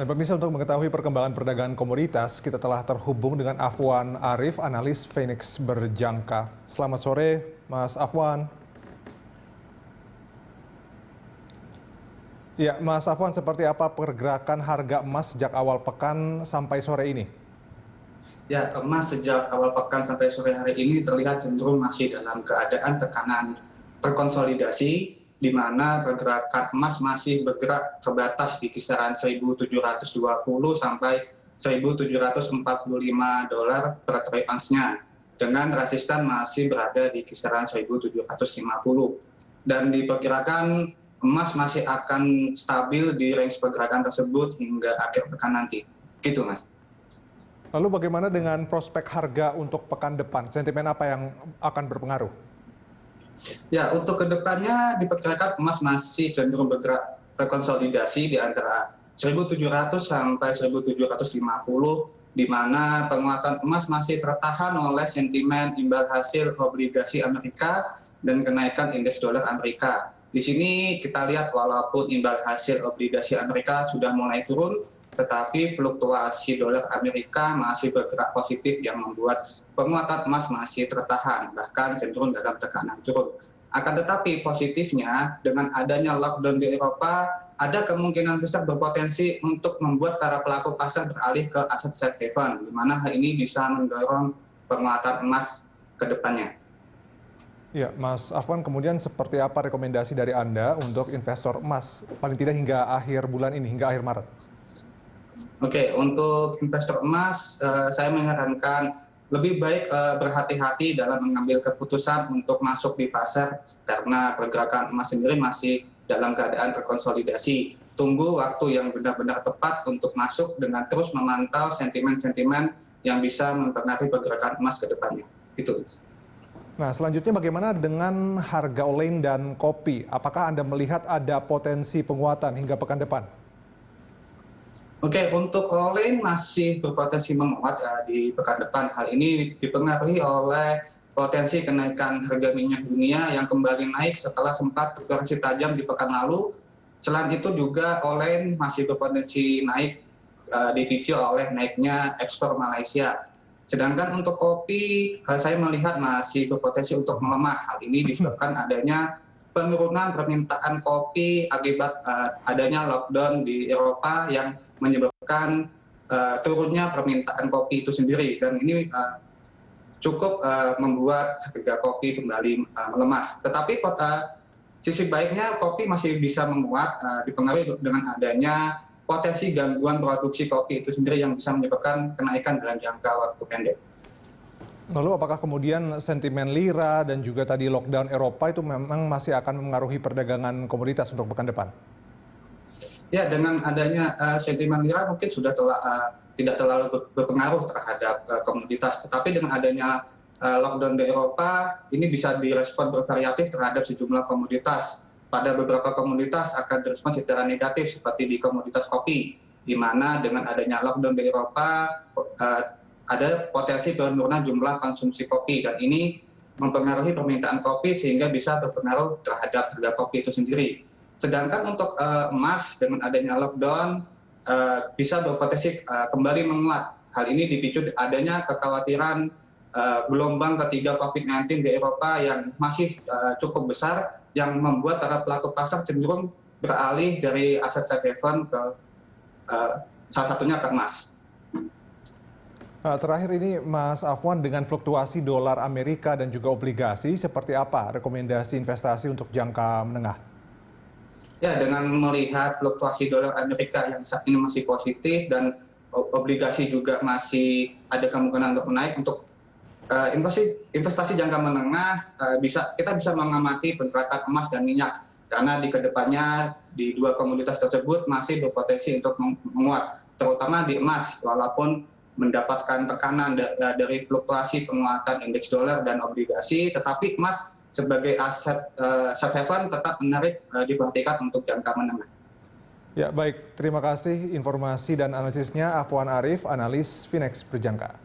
Dan pemirsa, untuk mengetahui perkembangan perdagangan komoditas, kita telah terhubung dengan Afwan Arif, analis Phoenix Berjangka. Selamat sore, Mas Afwan. Ya, Mas Afwan, seperti apa pergerakan harga emas sejak awal pekan sampai sore ini? Ya, emas sejak awal pekan sampai sore hari ini terlihat cenderung masih dalam keadaan tekanan terkonsolidasi, di mana pergerakan emas masih bergerak terbatas di kisaran 1.720 sampai 1.745 dolar per troy ounce-nya, dengan resisten masih berada di kisaran 1.750. Dan diperkirakan emas masih akan stabil di range pergerakan tersebut hingga akhir pekan nanti. Gitu, Mas. Lalu bagaimana dengan prospek harga untuk pekan depan? Sentimen apa yang akan berpengaruh? Ya, untuk kedepannya diperkirakan emas masih cenderung bergerak terkonsolidasi di antara 1.700 sampai 1.750, di mana penguatan emas masih tertahan oleh sentimen imbal hasil obligasi Amerika dan kenaikan indeks dolar Amerika. Di sini kita lihat walaupun imbal hasil obligasi Amerika sudah mulai turun, tetapi fluktuasi dolar Amerika masih bergerak positif yang membuat penguatan emas masih tertahan, bahkan cenderung dalam tekanan turun. Akan tetapi positifnya, dengan adanya lockdown di Eropa, ada kemungkinan besar berpotensi untuk membuat para pelaku pasar beralih ke aset safe haven, di mana hal ini bisa mendorong penguatan emas ke depannya. Ya, Mas Afwan, kemudian seperti apa rekomendasi dari Anda untuk investor emas, paling tidak hingga akhir bulan ini, hingga akhir Maret? Oke, untuk investor emas, saya menyarankan lebih baik berhati-hati dalam mengambil keputusan untuk masuk di pasar, karena pergerakan emas sendiri masih dalam keadaan terkonsolidasi. Tunggu waktu yang benar-benar tepat untuk masuk dengan terus memantau sentimen-sentimen yang bisa mempengaruhi pergerakan emas ke depannya. Itu. Nah, selanjutnya bagaimana dengan harga olain dan kopi? Apakah Anda melihat ada potensi penguatan hingga pekan depan? Oke, untuk olain masih berpotensi menguat di pekan depan. Hal ini dipengaruhi oleh potensi kenaikan harga minyak dunia yang kembali naik setelah sempat terkoreksi tajam di pekan lalu. Selain itu juga olain masih berpotensi naik dipicu oleh naiknya ekspor Malaysia. Sedangkan untuk kopi, saya melihat masih berpotensi untuk melemah. Hal ini disebabkan adanya penurunan permintaan kopi akibat adanya lockdown di Eropa yang menyebabkan turunnya permintaan kopi itu sendiri, dan ini cukup membuat harga kopi kembali melemah. Tetapi sisi baiknya kopi masih bisa menguat dipengaruhi dengan adanya potensi gangguan produksi kopi itu sendiri yang bisa menyebabkan kenaikan dalam jangka waktu pendek. Lalu apakah kemudian sentimen lira dan juga tadi lockdown Eropa itu memang masih akan mempengaruhi perdagangan komoditas untuk pekan depan? Ya, dengan adanya sentimen lira mungkin sudah tidak terlalu berpengaruh terhadap komoditas. Tetapi dengan adanya lockdown di Eropa, ini bisa direspon bervariatif terhadap sejumlah komoditas. Pada beberapa komoditas akan direspon secara negatif, seperti di komoditas kopi, di mana dengan adanya lockdown di Eropa, ada potensi penurunan jumlah konsumsi kopi, dan ini mempengaruhi permintaan kopi sehingga bisa berpengaruh terhadap harga kopi itu sendiri. Sedangkan untuk emas dengan adanya lockdown bisa berpotensi kembali menguat. Hal ini dipicu adanya kekhawatiran gelombang ketiga COVID-19 di Eropa yang masih cukup besar, yang membuat para pelaku pasar cenderung beralih dari aset safe haven ke salah satunya ke emas. Nah, terakhir ini Mas Afwan, dengan fluktuasi dolar Amerika dan juga obligasi, seperti apa rekomendasi investasi untuk jangka menengah? Ya, dengan melihat fluktuasi dolar Amerika yang saat ini masih positif dan obligasi juga masih ada kemungkinan untuk menaik, untuk investasi jangka menengah kita bisa mengamati pergerakan emas dan minyak, karena di kedepannya di dua komoditas tersebut masih berpotensi untuk menguat, terutama di emas, walaupun mendapatkan tekanan dari fluktuasi penguatan indeks dolar dan obligasi, tetapi emas sebagai aset safe haven tetap menarik diperhatikan untuk jangka menengah. Ya, baik. Terima kasih informasi dan analisisnya Afwan Arif, analis Phoenix Berjangka.